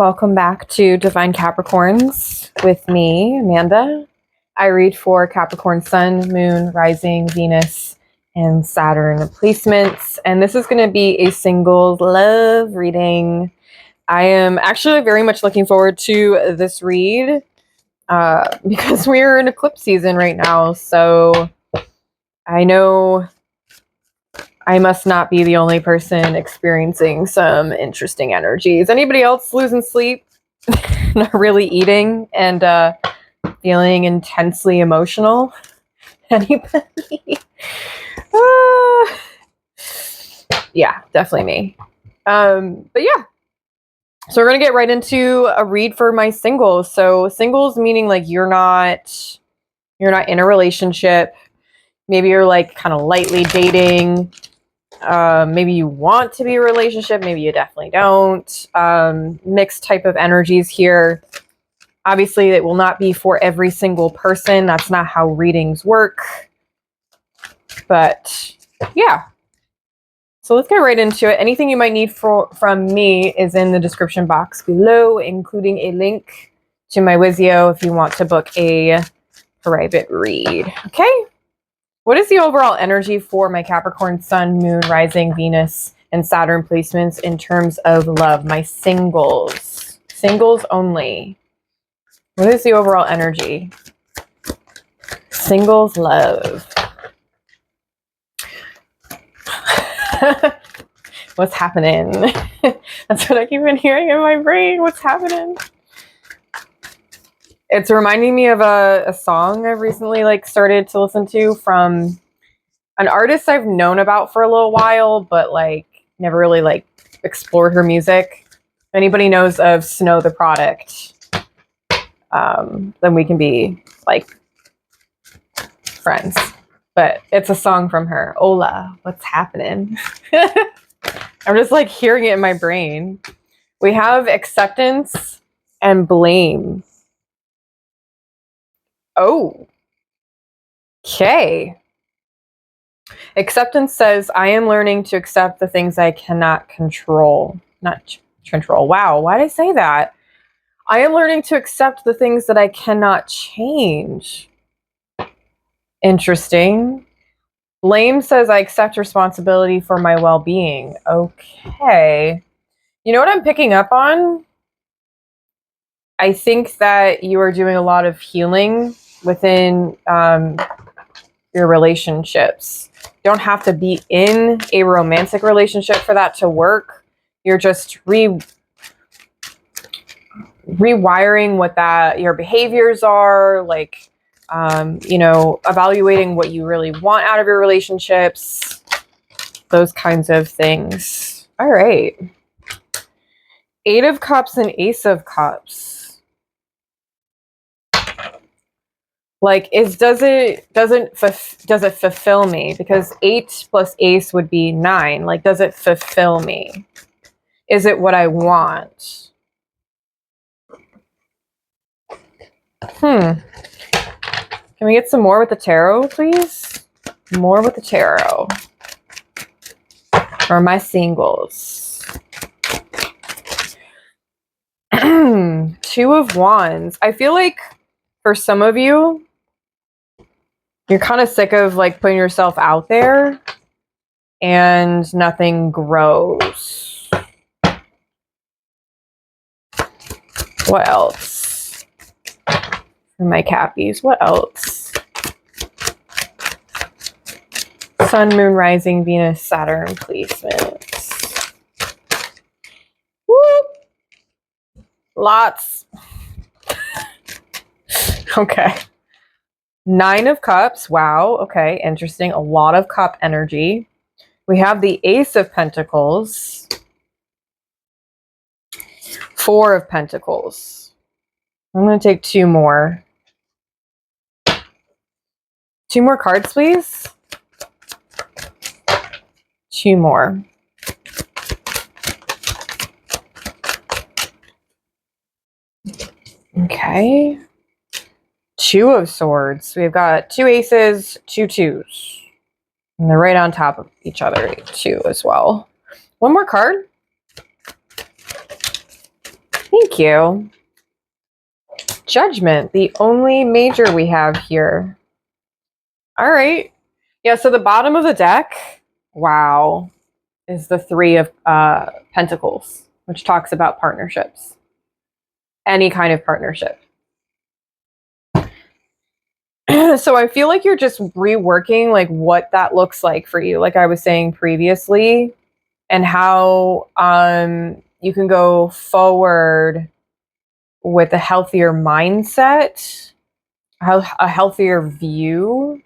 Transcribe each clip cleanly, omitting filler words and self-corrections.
Welcome back to Divine Capricorns with me, Amanda. I read for Capricorn Sun, Moon, Rising, Venus, and Saturn placements. And this is going to be a singles love reading. I am actually very much looking forward to this read because we're in eclipse season right now. So I know I must not be the only person experiencing some interesting energies. Anybody else losing sleep, not really eating, and feeling intensely emotional? Anybody? Yeah, definitely me. But yeah. So we're going to get right into a read for my singles. So singles meaning like you're not in a relationship. Maybe you're like kind of lightly dating. Maybe you want to be in a relationship, maybe you definitely don't. Mixed type of energies here. Obviously, it will not be for every single person. That's not how readings work. But yeah. So let's get right into it. Anything you might need from me is in the description box below, including a link to my Wizio if you want to book a private read. Okay? What is the overall energy for my Capricorn Sun, Moon, Rising, Venus, and Saturn placements in terms of love? My singles. Singles only. What is the overall energy? Singles love. What's happening? That's what I keep on hearing in my brain. What's happening? It's reminding me of a song I've recently started to listen to from an artist I've known about for a little while, but never really explored her music. If anybody knows of Snow the Product, then we can be friends. But it's a song from her. Hola, what's happening? I'm just hearing it in my brain. We have acceptance and blame. Oh, okay. Acceptance says, I am learning to accept the things I cannot control. Not control. Wow, why did I say that? I am learning to accept the things that I cannot change. Interesting. Blame says, I accept responsibility for my well-being. Okay. You know what I'm picking up on? I think that you are doing a lot of healing within your relationships. You don't have to be in a romantic relationship for that to work. You're just rewiring what your behaviors are, evaluating what you really want out of your relationships, those kinds of things. All right. 8 of Cups and Ace of Cups. Does it fulfill me? Because 8 plus Ace would be 9. Does it fulfill me? Is it what I want? Can we get some more with the tarot, please? More with the tarot. For my singles. 2 of Wands. I feel like for some of you, you're kind of sick of putting yourself out there and nothing grows. What else? For my Cappies, what else? Sun, Moon, Rising, Venus, Saturn placements. Whoop. Lots. Okay. 9 of Cups. Wow. Okay. Interesting. A lot of cup energy. We have the Ace of Pentacles. 4 of Pentacles. I'm going to take 2 more. 2 more cards, please. 2 more. Okay. 2 of Swords. We've got 2 aces, 2 twos. And they're right on top of each other, 2 as well. 1 more card. Thank you. Judgment, the only major we have here. All right. Yeah, so the bottom of the deck, wow, is the Three of Pentacles, which talks about partnerships. Any kind of partnership. So I feel like you're just reworking like what that looks like for you, like I was saying previously, and how you can go forward with a healthier mindset, a healthier view.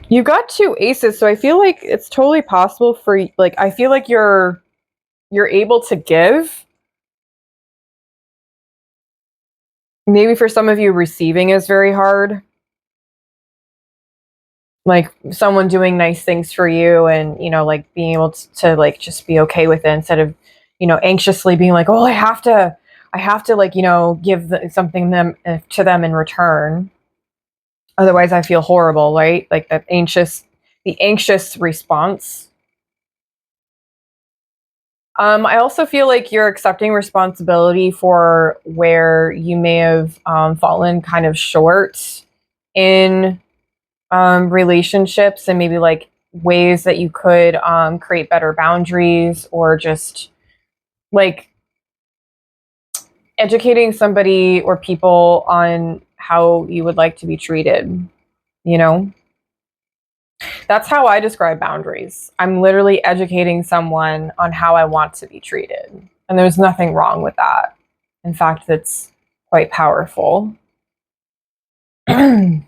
You got two aces, so I feel like it's totally possible for, like, I feel like you're able to give. Maybe for some of you, receiving is very hard. Like someone doing nice things for you, and you know, like being able to like just be okay with it instead of, you know, anxiously being like, oh, I have to like, you know, give something to them in return. Otherwise, I feel horrible, right? Like the anxious response. I also feel like you're accepting responsibility for where you may have fallen kind of short in relationships, and maybe like ways that you could create better boundaries, or just like educating somebody or people on how you would like to be treated, you know? That's how I describe boundaries. I'm literally educating someone on how I want to be treated. And there's nothing wrong with that. In fact, that's quite powerful. I'm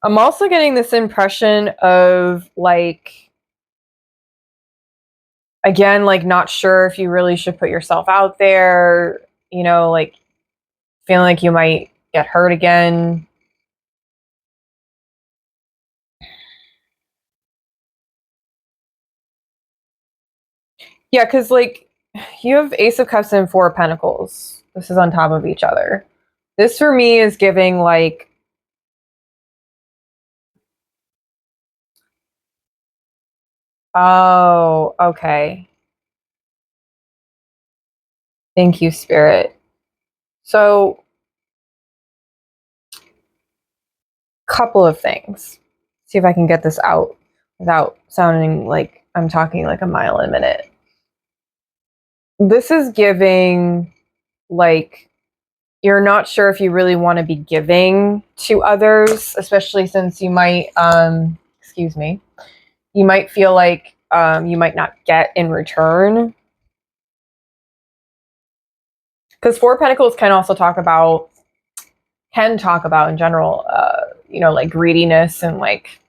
also getting this impression of like, again, like not sure if you really should put yourself out there, you know, like feeling like you might get hurt again. Yeah, because like you have Ace of Cups and Four of Pentacles. This is on top of each other. This for me is giving like, oh, okay. Thank you, Spirit. So, couple of things. See if I can get this out without sounding like I'm talking like a mile a minute. This is giving like you're not sure if you really want to be giving to others, especially since you might excuse me, you might feel like you might not get in return. Because Four of Pentacles can also talk about in general, you know, like greediness and like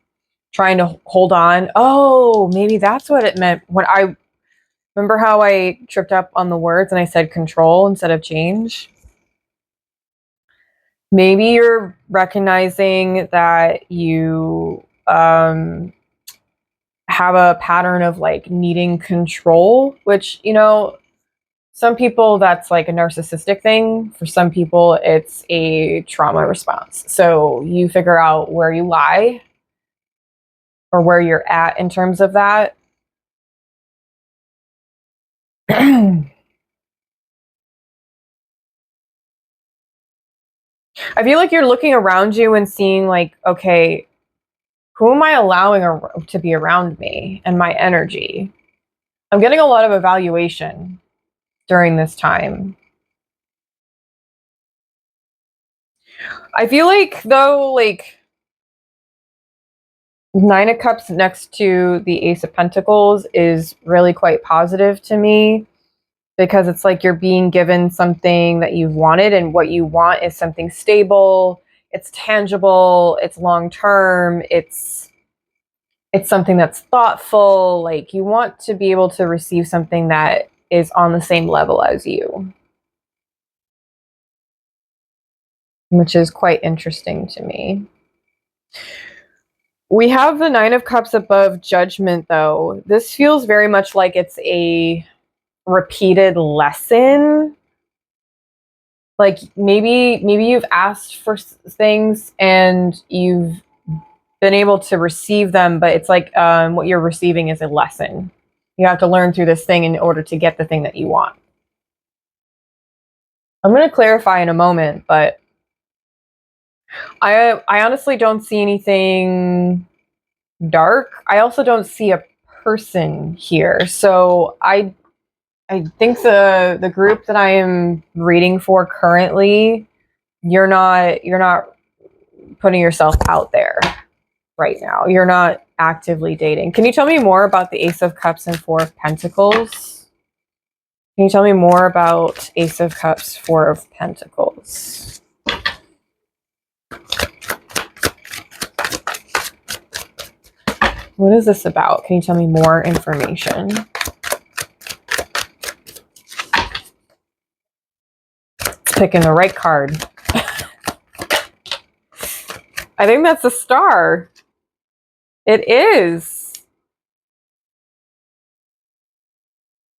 trying to hold on. Oh, maybe that's what it meant when I remember how I tripped up on the words and I said control instead of change. Maybe you're recognizing that you have a pattern of like needing control, which, you know, some people that's like a narcissistic thing. For some people, it's a trauma response. So you figure out where you lie or where you're at in terms of that. I feel like you're looking around you and seeing like, okay, who am I allowing to be around me and my energy? I'm getting a lot of evaluation during this time. I feel like though, like Nine of Cups next to the Ace of Pentacles is really quite positive to me, because it's like you're being given something that you've wanted, and what you want is something stable, it's tangible, it's long term, it's something that's thoughtful. Like you want to be able to receive something that is on the same level as you, which is quite interesting to me. We have the Nine of Cups above Judgment, though. This feels very much like it's a repeated lesson. like maybe you've asked for things and you've been able to receive them, but it's like what you're receiving is a lesson. You have to learn through this thing in order to get the thing that you want. I'm going to clarify in a moment, but I honestly don't see anything dark. I also don't see a person here. So I think the group that I am reading for currently, you're not putting yourself out there right now. You're not actively dating. Can you tell me more about the Ace of Cups and Four of Pentacles? Can you tell me more about Ace of Cups, Four of Pentacles? What is this about? Can you tell me more information? It's picking the right card. I think that's a star. It is.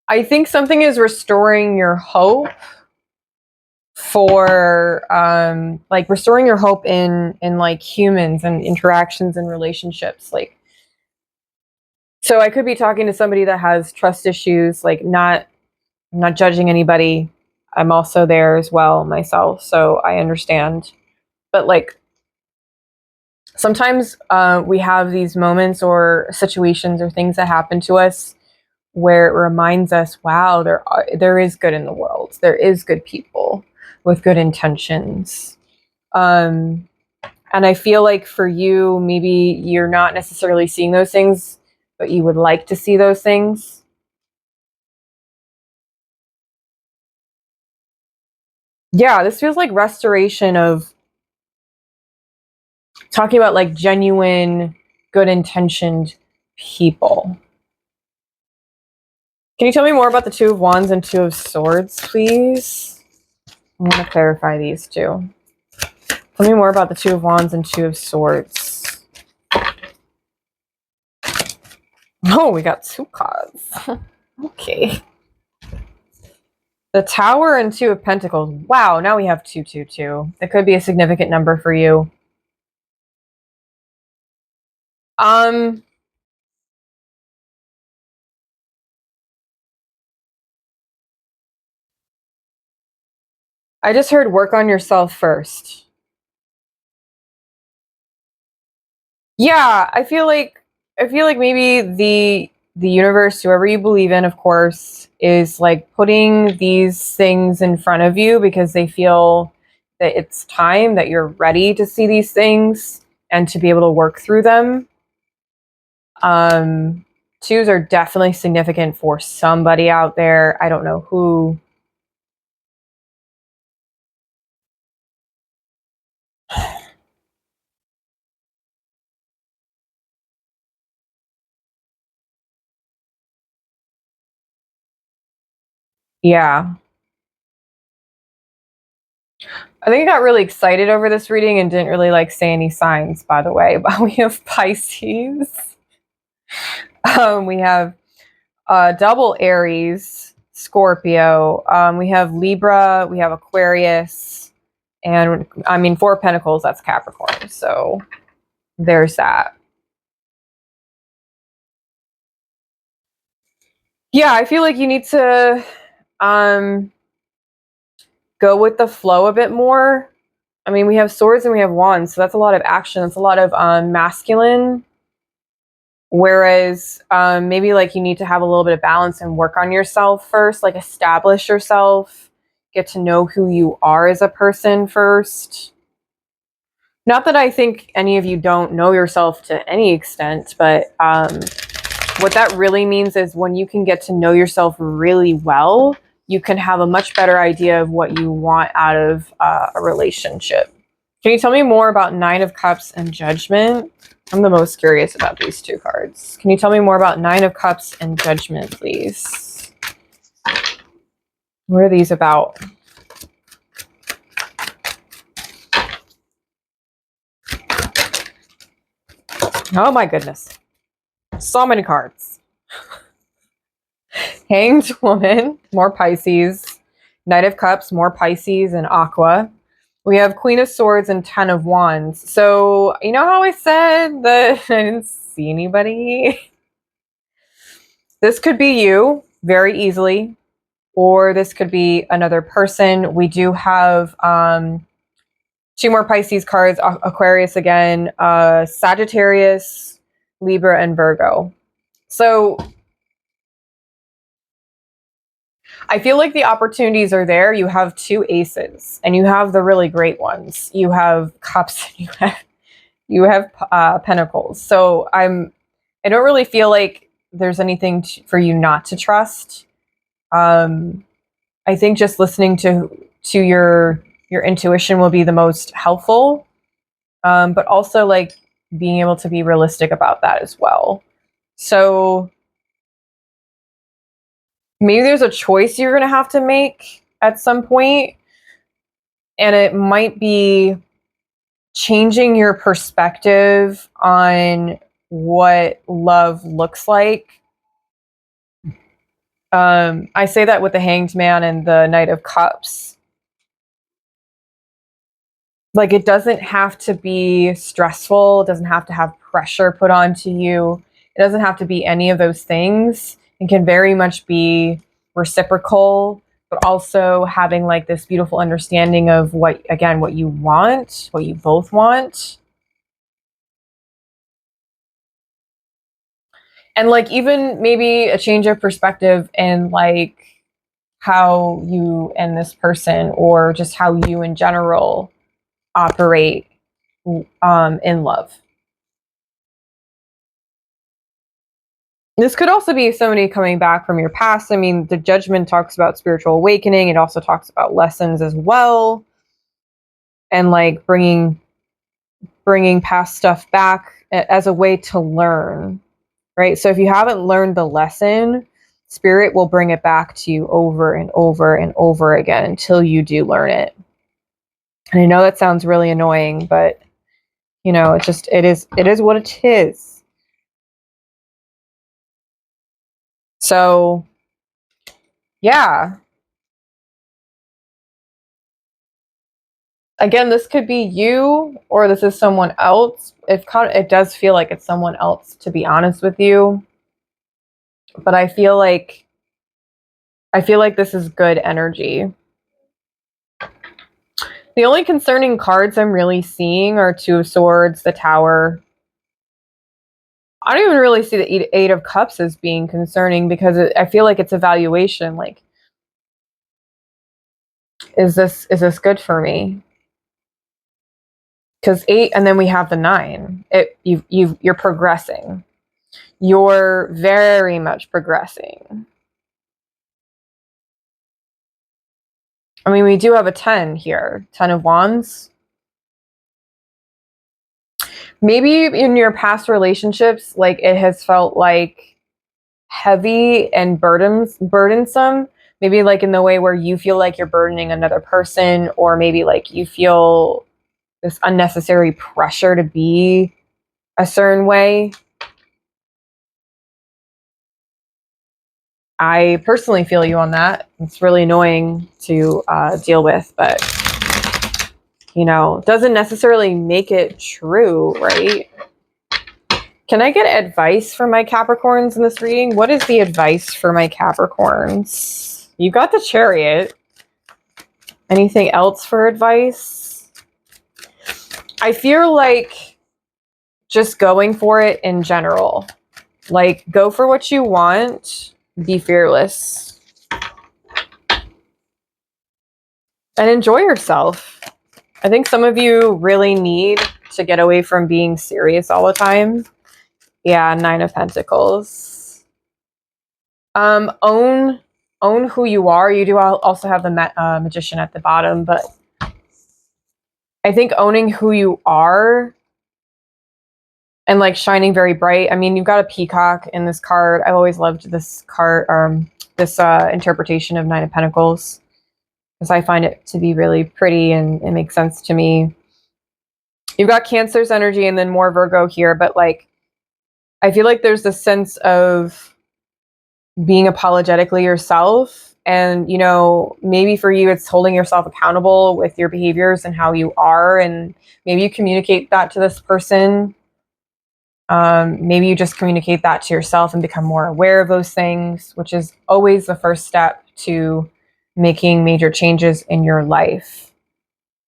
I think something is restoring your hope for like restoring your hope in like humans and interactions and relationships. Like, so I could be talking to somebody that has trust issues, like I'm not judging anybody. I'm also there as well myself, so I understand. But like sometimes we have these moments or situations or things that happen to us where it reminds us, wow, there is good in the world. There is good people with good intentions. And I feel like for you, maybe you're not necessarily seeing those things, but you would like to see those things. Yeah, this feels like restoration of talking about like genuine, good intentioned people. Can you tell me more about the Two of Wands and Two of Swords, please? I want to clarify these two. Tell me more about the Two of Wands and Two of Swords. Oh, we got two cards. Okay. The Tower and Two of Pentacles. Wow, now we have 222. That could be a significant number for you. I just heard work on yourself first. Yeah, I feel like maybe the universe, whoever you believe in, of course, is like putting these things in front of you because they feel that it's time, that you're ready to see these things and to be able to work through them. Twos are definitely significant for somebody out there. I don't know who. Yeah. I think I got really excited over this reading and didn't really like say any signs, by the way. But we have Pisces. We have double Aries, Scorpio. We have Libra. We have Aquarius. And I mean, Four of Pentacles, that's Capricorn. So there's that. Yeah, I feel like you need to go with the flow a bit more. I mean, we have swords and we have wands, so that's a lot of action. It's a lot of masculine. Whereas maybe like you need to have a little bit of balance and work on yourself first, like establish yourself, get to know who you are as a person first. Not that I think any of you don't know yourself to any extent, but what that really means is when you can get to know yourself really well, you can have a much better idea of what you want out of a relationship. Can you tell me more about Nine of Cups and Judgment? I'm the most curious about these two cards. Can you tell me more about Nine of Cups and Judgment, please? What are these about? Oh my goodness. So many cards. Hanged Woman, more Pisces. Knight of Cups, more Pisces and Aqua. We have Queen of Swords and 10 of Wands. So, you know how I said that I didn't see anybody? This could be you very easily, or this could be another person. We do have 2 more Pisces cards, Aquarius again, Sagittarius, Libra, and Virgo. So I feel like the opportunities are there. You have 2 aces, and you have the really great ones. You have cups, and you have pentacles. So I don't really feel like there's anything for you not to trust. I think just listening to your intuition will be the most helpful, but also like being able to be realistic about that as well. So maybe there's a choice you're going to have to make at some point, and it might be changing your perspective on what love looks like. I say that with the Hanged Man and the Knight of Cups. Like, it doesn't have to be stressful. It doesn't have to have pressure put onto you. It doesn't have to be any of those things. It can very much be reciprocal, but also having like this beautiful understanding of what you want, what you both want. And like even maybe a change of perspective in like how you and this person, or just how you in general operate in love. This could also be somebody coming back from your past. I mean, the Judgment talks about spiritual awakening. It also talks about lessons as well, and like bringing past stuff back as a way to learn, right? So if you haven't learned the lesson, Spirit will bring it back to you over and over and over again until you do learn it. And I know that sounds really annoying, but you know, it is what it is. So yeah. Again, this could be you, or this is someone else. It does feel like it's someone else, to be honest with you. But I feel like this is good energy. The only concerning cards I'm really seeing are 2 of Swords, the Tower. I don't even really see the 8 of Cups as being concerning, because I feel like it's evaluation. Like, is this good for me? Because 8, and then we have the 9. You're progressing. You're very much progressing. I mean, we do have a 10 here, 10 of Wands. Maybe in your past relationships, like, it has felt like heavy and burdensome. Maybe like in the way where you feel like you're burdening another person, or maybe like you feel this unnecessary pressure to be a certain way. I personally feel you on that. It's really annoying to deal with, but you know, doesn't necessarily make it true, right? Can I get advice for my Capricorns in this reading? What is the advice for my Capricorns? You got the Chariot. Anything else for advice? I feel like just going for it in general. Like, go for what you want. Be fearless. And enjoy yourself. I think some of you really need to get away from being serious all the time. Yeah, 9 of Pentacles. Own who you are. You do also have the Magician at the bottom, but I think owning who you are and like shining very bright. I mean, you've got a peacock in this card. I've always loved this card, this interpretation of 9 of Pentacles, because I find it to be really pretty and it makes sense to me. You've got Cancer's energy and then more Virgo here, but like, I feel like there's this sense of being apologetically yourself And, you know, maybe for you, it's holding yourself accountable with your behaviors and how you are. And maybe you communicate that to this person. Maybe you just communicate that to yourself and become more aware of those things, which is always the first step to making major changes in your life.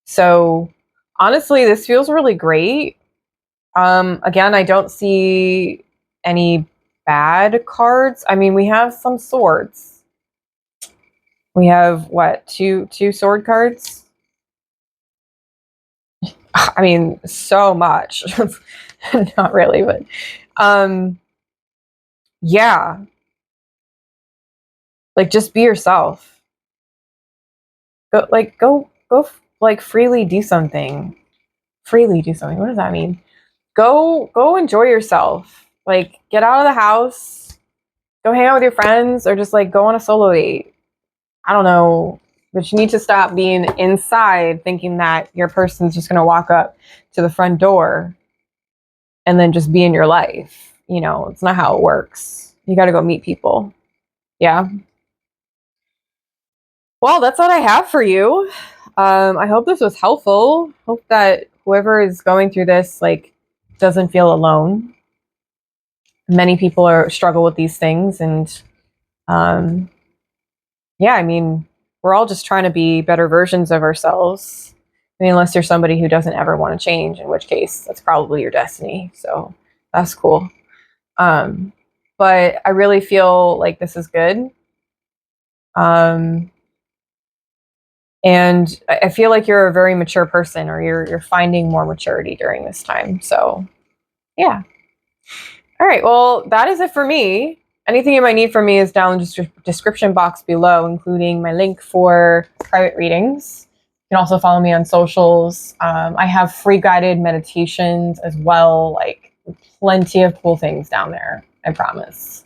So honestly, this feels really great. Again, I don't see any bad cards. I mean, we have some swords. We have what, two sword cards? I mean, so much. Not really, but yeah. Like just be yourself. Go like freely do something. Freely do something. What does that mean? Go enjoy yourself. Like get out of the house, go hang out with your friends, or just like go on a solo date. I don't know, but you need to stop being inside thinking that your person's just going to walk up to the front door and then just be in your life. You know, it's not how it works. You got to go meet people. Yeah. Well, that's what I have for you. I hope this was helpful. Hope that whoever is going through this like doesn't feel alone. Many people struggle with these things, and um, yeah, I mean, we're all just trying to be better versions of ourselves. I mean, unless you're somebody who doesn't ever want to change, in which case that's probably your destiny. So that's cool. But I really feel like this is good. And I feel like you're a very mature person, or you're finding more maturity during this time. So yeah. All right. Well, that is it for me. Anything you might need from me is down in the description box below, including my link for private readings. You can also follow me on socials. I have free guided meditations as well, like plenty of cool things down there, I promise.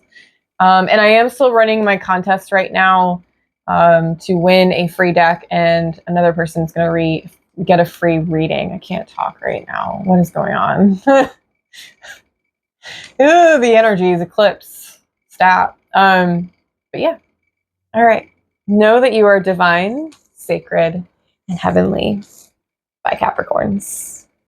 And I am still running my contest right now to win a free deck, and another person's going to get a free reading. I can't talk right now. What is going on? Ooh, the energies, eclipse, stop. But yeah, all right. Know that you are divine, sacred, and heavenly. By Capricorns.